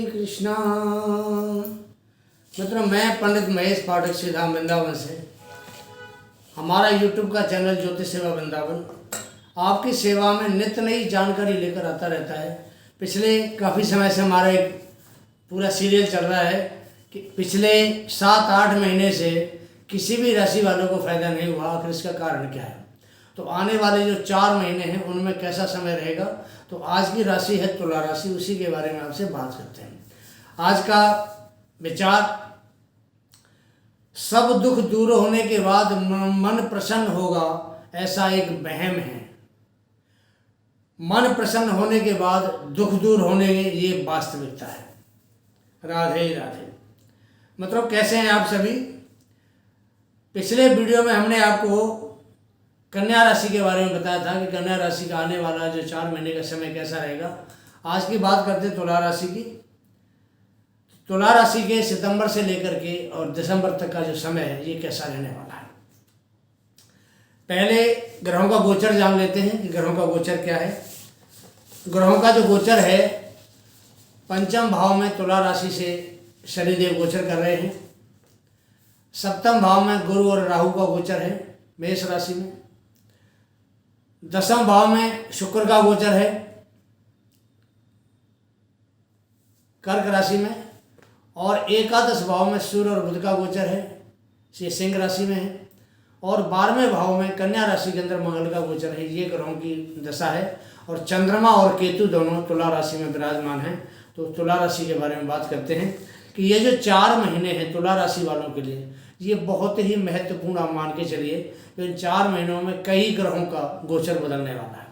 कृष्णा। मित्रों, मैं पंडित महेश पाठक श्रीधाम वृंदावन से, हमारा यूट्यूब का चैनल ज्योतिष सेवा वृंदावन आपकी सेवा में नित्य नई जानकारी लेकर आता रहता है। पिछले काफ़ी समय से हमारा एक पूरा सीरियल चल रहा है कि पिछले 7-8 महीने से किसी भी राशि वालों को फ़ायदा नहीं हुआ। आखिर इसका कारण क्या है? तो आने वाले जो 4 महीने हैं उनमें कैसा समय रहेगा। तो आज की राशि है तुला राशि, उसी के बारे में आपसे बात करते हैं। आज का विचार, सब दुख दूर होने के बाद मन प्रसन्न होगा, ऐसा एक वहम है। मन प्रसन्न होने के बाद दुख दूर होने ये वास्तविकता है। राधे राधे। मतलब कैसे हैं आप सभी? पिछले वीडियो में हमने आपको कन्या राशि के बारे में बताया था कि कन्या राशि का आने वाला जो 4 महीने का समय कैसा रहेगा। आज की बात करते हैं तुला राशि की। तुला राशि के सितंबर से लेकर के और दिसंबर तक का जो समय है ये कैसा रहने वाला है। पहले ग्रहों का गोचर जान लेते हैं कि ग्रहों का गोचर क्या है। ग्रहों का जो गोचर है, पंचम भाव में तुला राशि से शनिदेव गोचर कर रहे हैं। सप्तम भाव में गुरु और राहु का गोचर है मेष राशि में। दसम भाव में शुक्र का गोचर है कर्क राशि में। और एकादश भाव में सूर्य और बुध का गोचर है, ये सिंह राशि में है। और 12वें भाव में कन्या राशि के अंदर मंगल का गोचर है। ये ग्रहों की दशा है। और चंद्रमा और केतु दोनों तुला राशि में विराजमान हैं। तो तुला राशि के बारे में बात करते हैं कि ये जो 4 महीने हैं तुला राशि वालों के लिए ये बहुत ही महत्वपूर्ण आप मान के चलिए। तो इन 4 महीनों में कई ग्रहों का गोचर बदलने वाला है।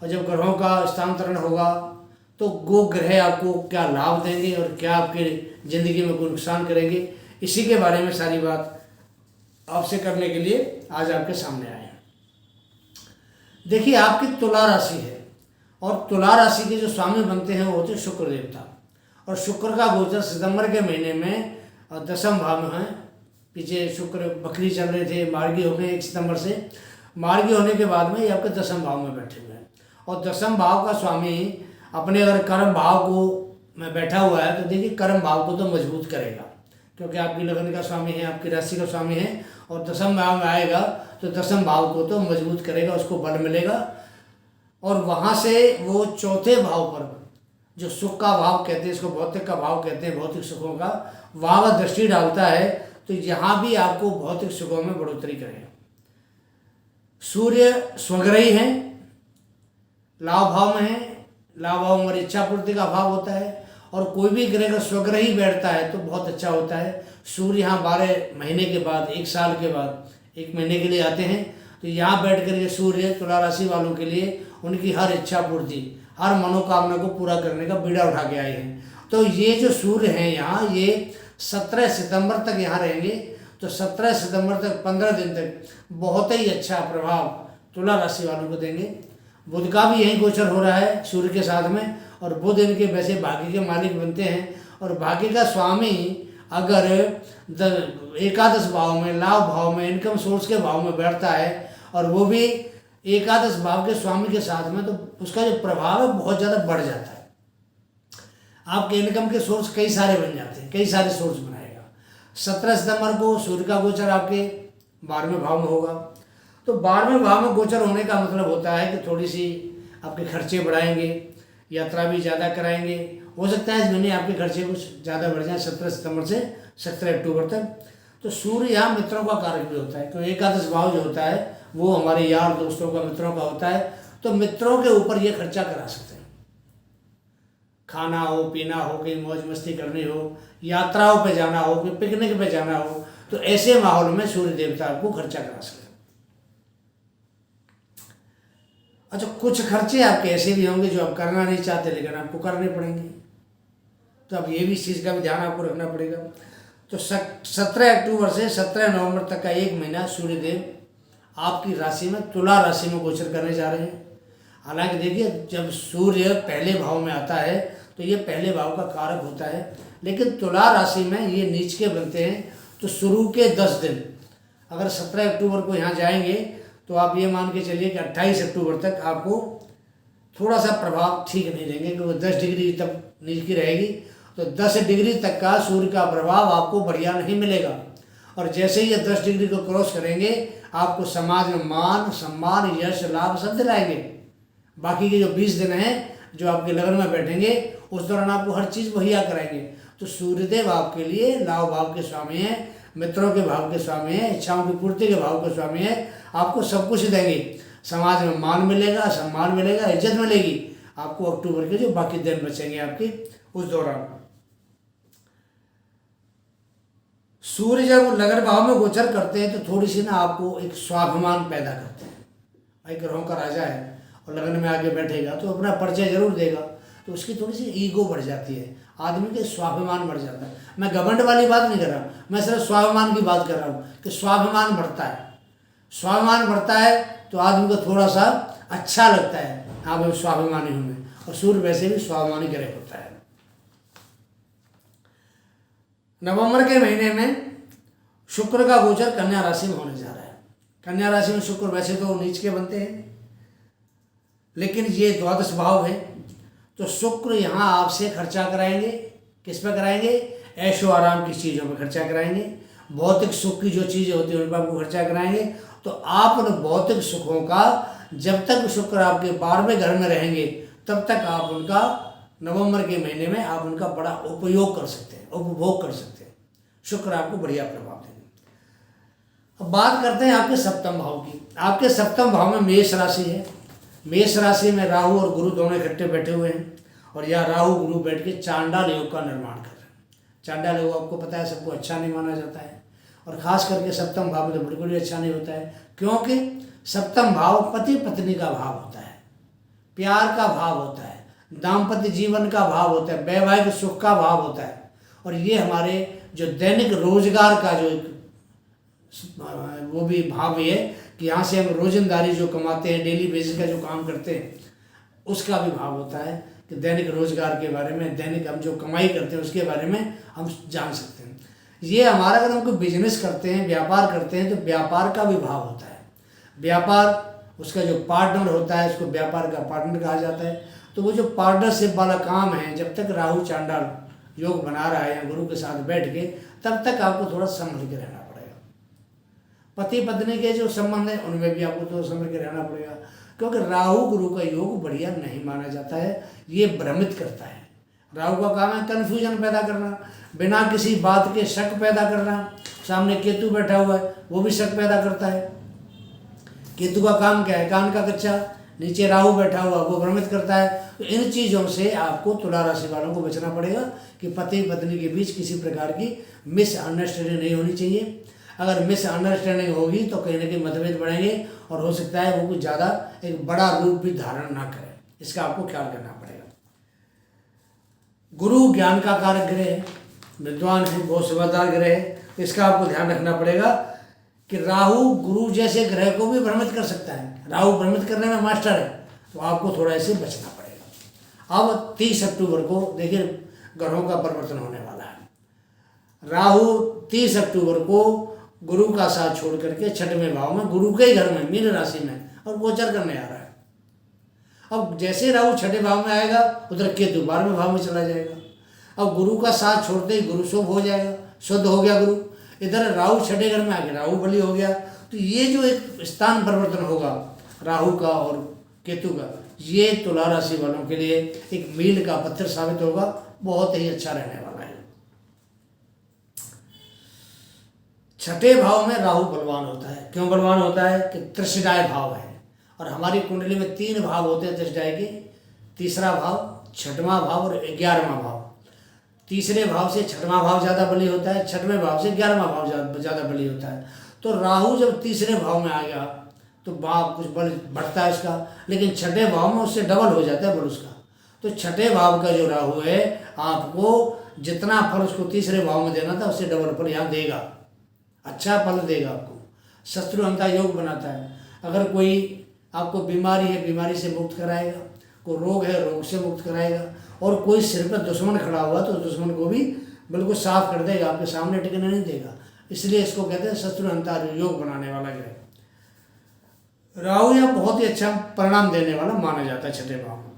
और जब ग्रहों का स्थानांतरण होगा तो वो ग्रह आपको क्या लाभ देंगे और क्या आपके ज़िंदगी में कोई नुकसान करेंगे, इसी के बारे में सारी बात आपसे करने के लिए आज आपके सामने आए हैं। देखिए, आपकी तुला राशि है और तुला राशि के जो स्वामी बनते हैं वो होते हैं शुक्र देवता। और शुक्र का गोचर सितंबर के महीने में 10वें भाव में है। पीछे शुक्र बकरी चल रहे थे, मार्गी हो गए 1 सितंबर से। मार्गी होने के बाद में ये आपके 10वें भाव में बैठे हुए हैं। और 10वें भाव का स्वामी अपने अगर कर्म भाव को में बैठा हुआ है तो देखिए कर्म भाव को तो मजबूत करेगा, क्योंकि आपकी लगन का स्वामी है, आपकी राशि का स्वामी है। और 10वें भाव में आएगा तो 10वें भाव को तो मजबूत करेगा, उसको बल मिलेगा। और वहाँ से वो 4थे भाव पर, जो सुख का भाव कहते हैं, इसको भौतिक का भाव कहते हैं, भौतिक सुखों का, वहाँ वह दृष्टि डालता है तो यहाँ भी आपको भौतिक सुखों में बढ़ोतरी करेगा। सूर्य स्वग्रही हैं, लाभ भाव में है। लाभ भाव में इच्छा पूर्ति का भाव होता है। और कोई भी ग्रह का स्वग्रही बैठता है तो बहुत अच्छा होता है। सूर्य यहाँ 12 महीने के बाद, 1 साल के बाद 1 महीने के लिए आते हैं। तो यहाँ बैठ कर के सूर्य तुला राशि वालों के लिए उनकी हर इच्छा पूर्ति, हर मनोकामना को पूरा करने का बीड़ा उठा के आए हैं। तो ये जो सूर्य हैं यहाँ, ये 17 सितंबर तक यहाँ रहेंगे। तो 17 सितंबर तक 15 दिन तक बहुत ही अच्छा प्रभाव तुला राशि वालों को देंगे। बुध का भी यही गोचर हो रहा है सूर्य के साथ में। और बुध इनके वैसे भाग्य के मालिक बनते हैं। और भाग्य का स्वामी अगर एकादश भाव में, लाभ भाव में, इनकम सोर्स के भाव में बैठता है और वो भी एकादश भाव के स्वामी के साथ में, तो उसका जो प्रभाव है बहुत ज़्यादा बढ़ जाता है। आपके इनकम के सोर्स कई सारे बन जाते हैं, कई सारे सोर्स बनाएगा। 17 सितंबर को सूर्य का गोचर आपके 12वें भाव में होगा। तो 12वें भाव में गोचर होने का मतलब होता है कि थोड़ी सी आपके खर्चे बढ़ाएंगे, यात्रा भी ज़्यादा कराएंगे। हो सकता है इस महीने आपके खर्चे कुछ ज़्यादा बढ़ जाए 17 सितंबर से 17 अक्टूबर तक। तो सूर्य यहाँ मित्रों का कारक भी होता है, क्योंकि एकादश भाव जो होता है वो हमारे यार दोस्तों का, मित्रों का होता है। तो मित्रों के ऊपर ये खर्चा करा सकते हैं। खाना हो, पीना हो, कहीं मौज मस्ती करनी हो, यात्राओं पे जाना हो, कहीं पिकनिक पे जाना हो, तो ऐसे माहौल में सूर्य देवता आपको खर्चा करा सकते हैं। अच्छा, कुछ खर्चे आपके ऐसे भी होंगे जो आप करना नहीं चाहते लेकिन आपको करने पड़ेंगे। तो अब ये भी इस चीज़ का भी ध्यान आपको रखना पड़ेगा। तो 17 अक्टूबर से 17 नवंबर तक का 1 महीना सूर्यदेव आपकी राशि में, तुला राशि में गोचर करने जा रहे हैं। हालांकि देखिए, जब सूर्य पहले भाव में आता है तो ये पहले भाव का कारक होता है, लेकिन तुला राशि में ये नीच के बनते हैं। तो शुरू के 10 दिन अगर 17 अक्टूबर को यहाँ जाएंगे तो आप ये मान के चलिए कि 28 अक्टूबर तक आपको थोड़ा सा प्रभाव ठीक नहीं देंगे, क्योंकि 10 डिग्री तक नीचे की रहेगी। तो 10 डिग्री तक का सूर्य का प्रभाव आपको बढ़िया नहीं मिलेगा। और जैसे ही ये 10 डिग्री को क्रॉस करेंगे आपको समाज में मान सम्मान यश लाभ सब दिलाएंगे। बाकी के जो 20 दिन हैं जो आपके लगन में बैठेंगे उस दौरान आपको हर चीज़ मुहैया कराएंगे। तो सूर्यदेव आपके लिए लाभ भाव के स्वामी हैं, मित्रों के भाव के स्वामी हैं, इच्छाओं की पूर्ति के भाव के स्वामी हैं। आपको सब कुछ देंगे, समाज में मान मिलेगा, सम्मान मिलेगा, इज्जत मिलेगी आपको। अक्टूबर के जो बाकी दिन बचेंगे आपके उस दौरान सूर्य जब लगन भाव में गोचर करते हैं तो थोड़ी सी ना आपको एक स्वाभिमान पैदा करते हैं। भाई ग्रहों का राजा है और लगन में आके बैठेगा तो अपना परिचय जरूर देगा, तो उसकी थोड़ी सी ईगो बढ़ जाती है, आदमी के स्वाभिमान बढ़ जाता है। मैं घमंड वाली बात नहीं कर रहा, मैं सिर्फ स्वाभिमान की बात कर रहा हूँ कि स्वाभिमान बढ़ता है। स्वाभिमान बढ़ता है तो आदमी को थोड़ा सा अच्छा लगता है, हाँ भाई स्वाभिमानी हूँ मैं। और सूर्य वैसे भी स्वाभिमानी ग्रह होता है। नवंबर के महीने में शुक्र का गोचर कन्या राशि में होने जा रहा है। कन्या राशि में शुक्र वैसे तो नीच के बनते हैं, लेकिन ये द्वादश भाव है, तो शुक्र यहाँ आपसे खर्चा कराएंगे। किस पे कराएंगे? ऐशो आराम की चीज़ों में खर्चा कराएंगे। भौतिक सुख की जो चीज़ें होती हैं उन पर आपको खर्चा कराएंगे। तो आप उन भौतिक सुखों का जब तक शुक्र आपके 12वें घर में रहेंगे तब तक आप उनका नवंबर के महीने में आप उनका बड़ा उपयोग कर सकते हैं, उपभोग कर सकते हैं। शुक्र आपको बढ़िया प्रभाव देंगे। अब बात करते हैं आपके सप्तम भाव की। आपके सप्तम भाव में मेष राशि है। मेष राशि में राहु और गुरु दोनों इकट्ठे बैठे हुए हैं और यह राहु गुरु बैठ के चांडाल योग का निर्माण कर रहे हैं। चांडाल योग आपको पता है सबको अच्छा नहीं माना जाता है, और खास करके सप्तम भाव में तो बिल्कुल भी अच्छा नहीं होता है, क्योंकि सप्तम भाव पति पत्नी का भाव होता है, प्यार का भाव होता है, दाम्पत्य जीवन का भाव होता है, वैवाहिक सुख का भाव होता है। और ये हमारे जो दैनिक रोजगार का जो वो भी भाव है कि यहाँ से हम रोजंदारी जो कमाते हैं, डेली बेसिस का जो काम करते हैं, उसका भी भाव होता है कि दैनिक रोजगार के बारे में, दैनिक हम जो कमाई करते हैं उसके बारे में हम जान सकते हैं। ये हमारा अगर हम कोई बिजनेस करते हैं, व्यापार करते हैं, तो व्यापार का भी भाव होता है। व्यापार उसका जो पार्टनर होता है उसको व्यापार का पार्टनर कहा जाता है। तो वो जो पार्टनरशिप वाला काम है, जब तक राहु चांडाल योग बना रहा है या गुरु के साथ बैठ के, तब तक आपको थोड़ा संभल के रहना पड़ेगा। पति पत्नी के जो संबंध है उनमें भी आपको थोड़ा संभल के रहना पड़ेगा, क्योंकि राहु गुरु का योग बढ़िया नहीं माना जाता है। ये भ्रमित करता है। राहु का काम है कन्फ्यूजन पैदा करना, बिना किसी बात के शक पैदा करना। सामने केतु बैठा हुआ है, वो भी शक पैदा करता है। केतु का काम क्या है? कान का कच्चा। नीचे राहु बैठा हुआ, वो भ्रमित करता है। तो इन चीज़ों से आपको तुला राशि वालों को बचना पड़ेगा कि पति पत्नी के बीच किसी प्रकार की मिसअंडरस्टैंडिंग नहीं होनी चाहिए। अगर मिसअंडरस्टैंडिंग होगी तो कहीं ना कहीं मतभेद बढ़ेंगे और हो सकता है वो कुछ ज़्यादा एक बड़ा रूप भी धारण ना करे। इसका आपको ख्याल करना पड़ेगा। गुरु ज्ञान का कारक ग्रह है, विद्वान है, बहुत समझदार ग्रह है। तो इसका आपको ध्यान रखना पड़ेगा कि राहु गुरु जैसे ग्रह को भी भ्रमित कर सकता है। राहु भ्रमित करने में मास्टर है, तो आपको थोड़ा ऐसे बचना पड़ेगा। अब 30 अक्टूबर को देखिए ग्रहों का परिवर्तन होने वाला है। राहु 30 अक्टूबर को गुरु का साथ छोड़ करके 6वें भाव में, गुरु के ही घर में, मीन राशि में, और गोचर करने आ रहा है। अब जैसे राहु 6ठे भाव में आएगा, उधर केतु 12वें भाव में चला जाएगा। अब गुरु का साथ छोड़ते ही गुरु शुभ हो जाएगा, शुद्ध हो गया गुरु। इधर राहु 6ठे घर में आ गया, राहु बली हो गया। तो ये जो एक स्थान परिवर्तन होगा राहु का और केतु का, ये तुला राशि वालों के लिए एक मील का पत्थर साबित होगा, बहुत ही अच्छा रहने वाला है। 6ठे भाव में राहु बलवान होता है। क्यों बलवान होता है? कि त्रिशिदाय भाव है, और हमारी कुंडली में 3 भाव होते हैं त्रिशिदाय के। तीसरा भाव, 6वां भाव और 11वां भाव। तीसरे भाव से 6वां भाव ज़्यादा बली होता है, 6वें भाव से 11वां भाव ज़्यादा बली होता है। तो राहु जब तीसरे भाव में आ गया तो भाव कुछ बल बढ़ता है उसका, लेकिन 6ठे भाव में उससे डबल हो जाता है बल उसका। तो 6ठे भाव का जो राहु है, आपको जितना फल उसको तीसरे भाव में देना था उससे डबल फल यहाँ देगा, अच्छा फल देगा आपको। शत्रुहंता योग बनाता है। अगर कोई आपको बीमारी है, बीमारी से मुक्त कराएगा। कोई रोग है, रोग से मुक्त कराएगा। और कोई सिर पर दुश्मन खड़ा हुआ तो दुश्मन को भी बिल्कुल साफ कर देगा, आपके सामने टिकने नहीं देगा। इसलिए इसको कहते हैं शत्रुहंता योग बनाने वाला ग्रह। राहु यह बहुत ही अच्छा परिणाम देने वाला माना जाता है 6ठे भाव में।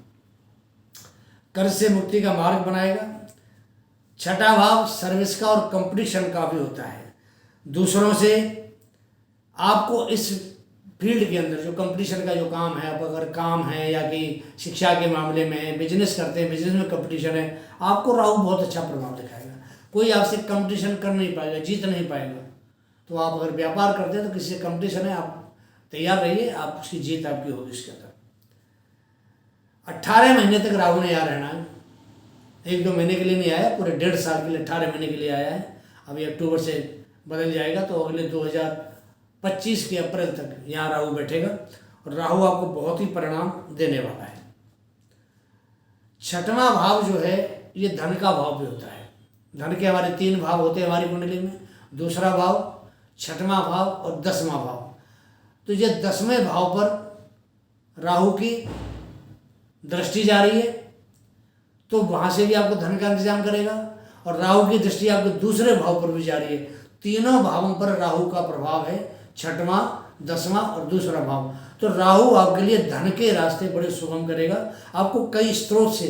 कर्ज से मुक्ति का मार्ग बनाएगा। छठा भाव सर्विस का और कंपटीशन का भी होता है। दूसरों से आपको इस फील्ड के अंदर जो कंपटीशन का जो काम है, आप अगर काम है या कि शिक्षा के मामले में बिजनेस करते हैं, बिजनेस में कंपटीशन है, आपको राहु बहुत अच्छा प्रभाव दिखाएगा। कोई आपसे कंपटीशन कर नहीं पाएगा, जीत नहीं पाएगा। तो आप अगर व्यापार करते हैं तो किसी से कंपटीशन है, आप तैयार रहिए, आप उसकी जीत आपकी होगी इसके अंदर। 18 महीने तक राहु ने यहाँ रहना है, 1-2 महीने के लिए नहीं आया, पूरे 1.5 साल के लिए 18 महीने के लिए आया है। अभी अक्टूबर से बदल जाएगा तो अगले 2025 के अप्रैल तक यहाँ राहु बैठेगा और राहु आपको बहुत ही परिणाम देने वाला है। छठवां भाव जो है ये धन का भाव भी होता है। धन के हमारे 3 भाव होते हैं हमारी कुंडली में, दूसरा भाव, छठवां भाव और 10वां भाव। तो ये 10वें भाव पर राहु की दृष्टि जा रही है, तो वहाँ से भी आपको धन का इंतजाम करेगा और राहु की दृष्टि आपके दूसरे भाव पर भी जा रही है। तीनों भावों पर राहु का प्रभाव है, छठवां, 10वां और दूसरा भाव। तो राहु आपके लिए धन के रास्ते बड़े सुगम करेगा, आपको कई स्रोत से,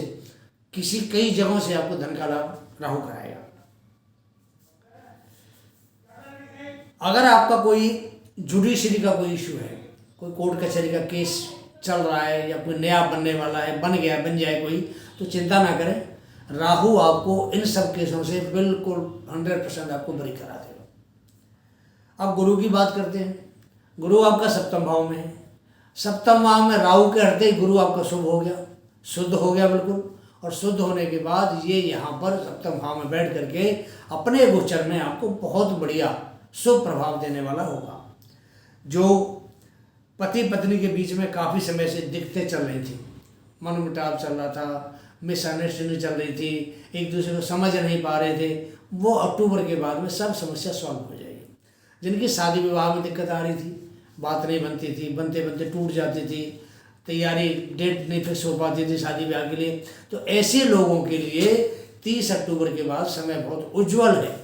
कई जगहों से आपको धन का लाभ राहु कराएगा। अगर आपका कोई जुडिशरी का कोई इशू है, कोई कोर्ट कचहरी का केस चल रहा है या कोई नया बनने वाला है, बन जाए कोई, तो चिंता ना करें, राहु आपको इन सब केसों से बिल्कुल 100% आपको बरी करा देगा। अब गुरु की बात करते हैं। गुरु आपका 7वें भाव में है। 7वें भाव में राहु के हटते ही गुरु आपका शुभ हो गया, शुद्ध हो गया बिल्कुल। और शुद्ध होने के बाद ये यहाँ पर 7वें भाव में बैठ करके अपने गोचर में आपको बहुत बढ़िया शुभ प्रभाव देने वाला होगा। जो पति पत्नी के बीच में काफ़ी समय से दिक्कतें चल रही थी, मनमुटाव चल रहा था, मिसअंडरस्टैंडिंग चल रही थी, एक दूसरे को समझ नहीं पा रहे थे, वो अक्टूबर के बाद में सब समस्या सॉल्व हो जाएगी। जिनकी शादी विवाह में दिक्कत आ रही थी, बात नहीं बनती थी, बनते बनते टूट जाती थी, तैयारी डेट नहीं फिक्स हो पाती थी शादी ब्याह के लिए, तो ऐसे लोगों के लिए 30 अक्टूबर के बाद समय बहुत उज्जवल है,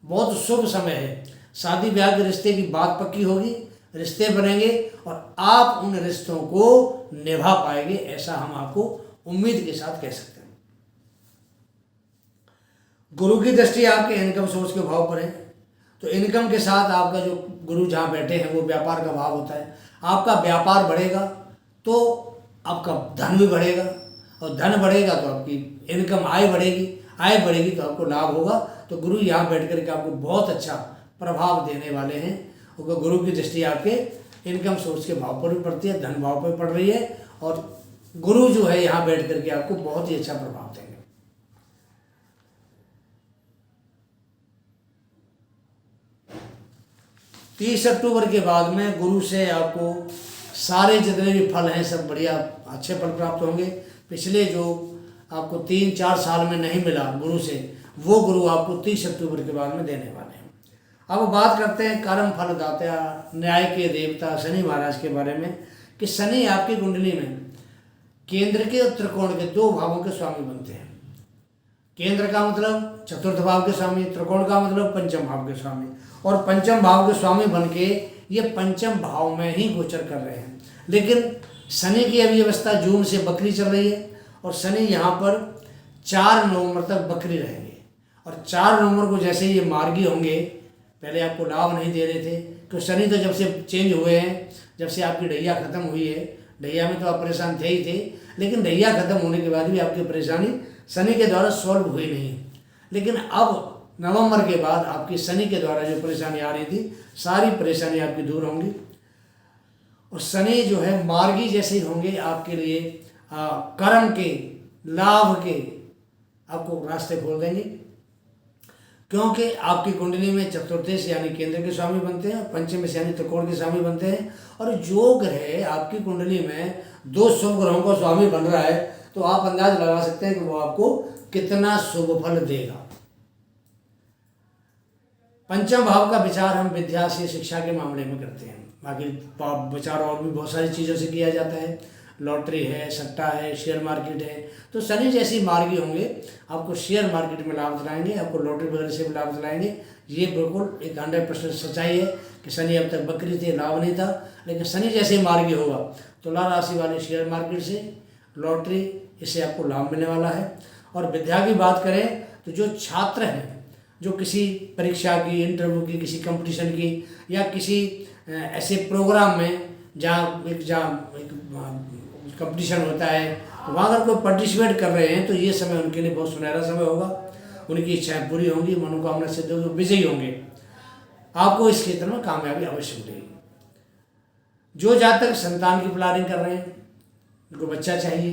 बहुत शुभ समय है। शादी ब्याह के रिश्ते की बात पक्की होगी, रिश्ते बनेंगे और आप उन रिश्तों को निभा पाएंगे, ऐसा हम आपको उम्मीद के साथ कह सकते हैं। गुरु की दृष्टि आपके इनकम सोर्स के भाव पर है, तो इनकम के साथ आपका जो गुरु जहाँ बैठे हैं वो व्यापार का भाव होता है। आपका व्यापार बढ़ेगा तो आपका धन भी बढ़ेगा, और धन बढ़ेगा तो आपकी इनकम, आय बढ़ेगी तो आपको लाभ होगा। तो गुरु यहाँ बैठ कर के आपको बहुत अच्छा प्रभाव देने वाले हैं, क्योंकि गुरु की दृष्टि आपके इनकम सोर्स के भाव पर भी पड़ती है, धन भाव पर पड़ रही है, और गुरु जो है यहाँ बैठ करके आपको बहुत ही अच्छा प्रभाव देंगे। तीस अक्टूबर के बाद में गुरु से आपको सारे जितने भी फल हैं सब बढ़िया अच्छे फल प्राप्त होंगे। पिछले जो आपको 3-4 साल में नहीं मिला गुरु से, वो गुरु आपको 30 अक्टूबर के बाद में देने वाले हैं। अब बात करते हैं कर्म फल दाता, न्याय के देवता शनि महाराज के बारे में, कि शनि आपकी कुंडली में केंद्र के और त्रिकोण के 2 भावों के स्वामी बनते हैं। केंद्र का मतलब 4th भाव के स्वामी, त्रिकोण का मतलब 5म भाव के स्वामी, और 5म भाव के स्वामी बन के ये 5म भाव में ही गोचर कर रहे हैं। लेकिन शनि की अभी अवस्था जून से बकरी चल रही है, और शनि यहाँ पर 4 नवंबर तक बकरी रहेंगे। और 4 नवंबर को जैसे ये मार्गी होंगे, पहले आपको लाभ नहीं दे रहे थे, क्योंकि शनि तो जब से चेंज हुए हैं, जब से आपकी ढैया खत्म हुई है, ढैया में तो आप परेशान थे ही थे, लेकिन ढैया खत्म होने के बाद भी आपकी परेशानी शनि के द्वारा सॉल्व हुई नहीं। लेकिन अब नवंबर के बाद आपकी शनि के द्वारा जो परेशानी आ रही थी, सारी परेशानी आपकी दूर होंगी। और शनि जो है मार्गी जैसे ही होंगे, आपके लिए कर्म के, लाभ के आपको रास्ते खोल देंगे, क्योंकि आपकी कुंडली में 4th यानी केंद्र के स्वामी बनते हैं, 5म यानी त्रिकोण के स्वामी बनते हैं। और जो ग्रह आपकी कुंडली में 2 शुभ ग्रहों का स्वामी बन रहा है, तो आप अंदाज लगा सकते हैं कि वो आपको कितना शुभ फल देगा। 5म भाव का विचार हम विद्या से, शिक्षा के मामले में करते हैं, बाकी विचार और भी बहुत सारी चीज़ों से किया जाता है, लॉटरी है, सट्टा है, शेयर मार्केट है। तो शनि जैसी मार्गी होंगे, आपको शेयर मार्केट में लाभ दिलाएंगे, आपको लॉटरी वगैरह से भी लाभ दिलाएंगे। ये बिल्कुल एक 100% सच्चाई है कि शनि अब तक बकरी थे, लाभ नहीं था, लेकिन शनि जैसे मार्गी होगा, तुला राशि वाले शेयर मार्केट से, लॉटरी, इससे आपको लाभ मिलने वाला है। और विद्या की बात करें तो जो छात्र हैं, जो किसी परीक्षा की, इंटरव्यू की, किसी कंपटीशन की या किसी ऐसे प्रोग्राम में जहाँ एक कंपटीशन होता है, तो वहाँ अगर कोई पार्टिसिपेट कर रहे हैं तो ये समय उनके लिए बहुत सुनहरा समय होगा। उनकी इच्छाएं पूरी होंगी, मनोकामना सिद्ध होगी, विजयी होंगे। आपको इस क्षेत्र में कामयाबी अवश्य मिलेगी। जो जातक संतान की प्लानिंग कर रहे हैं, उनको बच्चा चाहिए,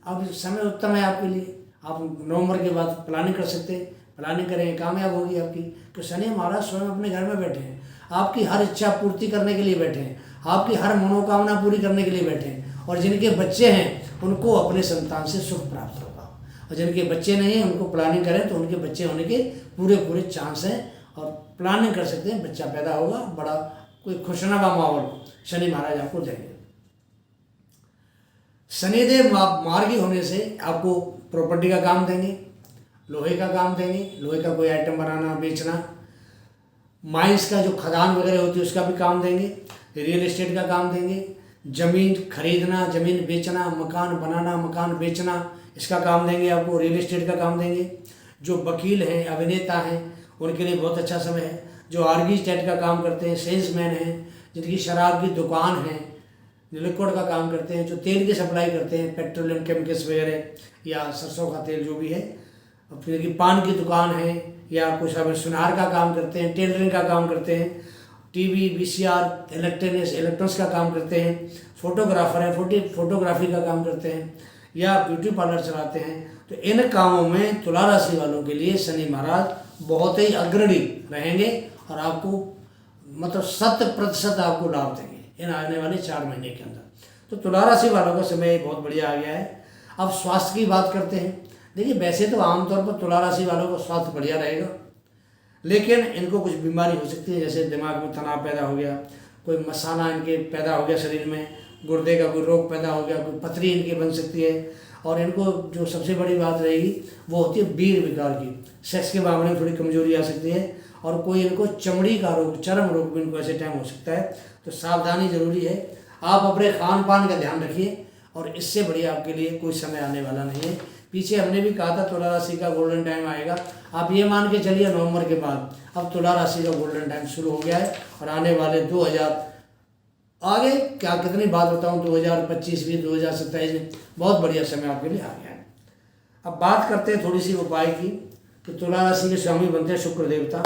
अब समय उत्तम है आपके लिए। आप नवंबर के बाद प्लानिंग कर सकते हैं, प्लानिंग करें, कामयाब होगी आपकी। तो शनि महाराज स्वयं अपने घर में बैठे हैं, आपकी हर इच्छा पूर्ति करने के लिए बैठे हैं, आपकी हर मनोकामना पूरी करने के लिए बैठे हैं। और जिनके बच्चे हैं उनको अपने संतान से सुख प्राप्त होगा, और जिनके बच्चे नहीं हैं उनको प्लानिंग करें तो उनके बच्चे होने के पूरे चांस हैं, और प्लानिंग कर सकते हैं, बच्चा पैदा होगा। बड़ा कोई खुशनुमा माहौल शनि महाराज आपको देंगे। शनिदेव मार्गी होने से आपको प्रॉपर्टी का काम देंगे, लोहे का काम देंगे, लोहे का कोई आइटम बनाना, बेचना, माइंस का जो खदान वगैरह होती है उसका भी काम देंगे, रियल एस्टेट का काम देंगे, ज़मीन खरीदना, ज़मीन बेचना, मकान बनाना, मकान बेचना, इसका काम देंगे आपको, रियल एस्टेट का काम देंगे। जो वकील हैं, अभिनेता हैं, उनके लिए बहुत अच्छा समय है। जो आर्किटेक्ट का काम करते हैं, सेल्समैन हैं, जिनकी शराब की दुकान है, लिक्विड का काम करते हैं, जो तेल की सप्लाई करते हैं, पेट्रोलियम केमिकल्स वगैरह या सरसों का तेल जो भी है, फिर की पान की दुकान है, या कुछ अब सुनार का काम करते हैं, टेलरिंग का काम करते हैं, टीवी, वीसीआर, इलेक्ट्रॉनिक्स का काम करते हैं, फोटोग्राफर हैं, फोटोग्राफी का काम करते हैं, या ब्यूटी पार्लर चलाते हैं। तो इन कामों में तुला राशि वालों के लिए शनि महाराज बहुत ही अग्रणी रहेंगे, और आपको मतलब 100% आपको लाभ देंगे इन आने वाले 4 महीने के अंदर। तो तुला राशि वालों का समय बहुत बढ़िया आ गया है। अब स्वास्थ्य की बात करते हैं। देखिए, वैसे तो आमतौर पर तुला राशि वालों का स्वास्थ्य बढ़िया रहेगा, लेकिन इनको कुछ बीमारी हो सकती है, जैसे दिमाग में तनाव पैदा हो गया, कोई मसाना इनके पैदा हो गया शरीर में, गुर्दे का कोई रोग पैदा हो गया, कोई पथरी इनकी बन सकती है। और इनको जो सबसे बड़ी बात रहेगी वो होती है वीर विकार की, सेक्स के मामले में थोड़ी कमजोरी आ सकती है, और कोई इनको चमड़ी का रोग, चर्म रोग भी इनको ऐसे टाइम हो सकता है। तो सावधानी जरूरी है। आप अपने खान पान का ध्यान रखिए, और इससे बढ़िया आपके लिए कोई समय आने वाला नहीं है। पीछे हमने भी कहा था तुला राशि का गोल्डन टाइम आएगा। आप ये मान के चलिए नवंबर के बाद अब तुला राशि का गोल्डन टाइम शुरू हो गया है, और आने वाले 2000 आगे क्या कितनी बात बताऊं, 2025 भी, 2027 में बहुत बढ़िया समय आपके लिए आ गया है। अब बात करते हैं थोड़ी सी उपाय की, कि तुला राशि के स्वामी बनते हैं शुक्र देवता।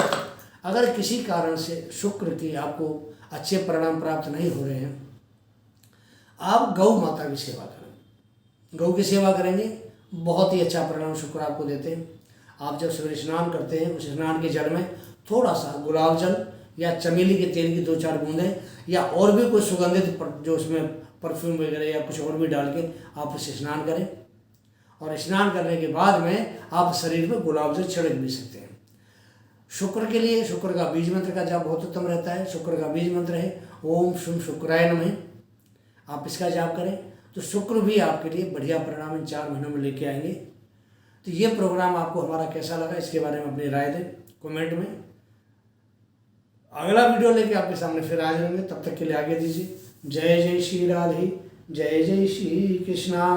अगर किसी कारण से शुक्र की आपको अच्छे परिणाम प्राप्त नहीं हो रहे हैं, आप गौ माता की सेवा करें। गौ की सेवा करेंगे, बहुत ही अच्छा परिणाम शुक्र आपको देते हैं। आप जब सवेरे स्नान करते हैं, उस स्नान के जल में थोड़ा सा गुलाब जल या चमेली के तेल की 2-4 बूंदें, या और भी कोई सुगंधित जो उसमें परफ्यूम वगैरह या कुछ और भी डाल के आप उसे स्नान करें। और स्नान करने के बाद में आप शरीर में गुलाब जल छिड़क भी सकते हैं। शुक्र के लिए शुक्र का बीज मंत्र का जाप बहुत उत्तम रहता है। शुक्र का बीज मंत्र है ओम शुम शुक्राय नमः। आप इसका जाप करें तो शुक्र भी आपके लिए बढ़िया परिणाम इन 4 महीनों में लेके आएंगे। तो ये प्रोग्राम आपको हमारा कैसा लगा, इसके बारे में अपनी राय दें कमेंट में। अगला वीडियो लेके आपके सामने फिर आ जाएंगे, तब तक के लिए आगे दीजिए। जय जय श्री राधे, जय जय श्री कृष्णा।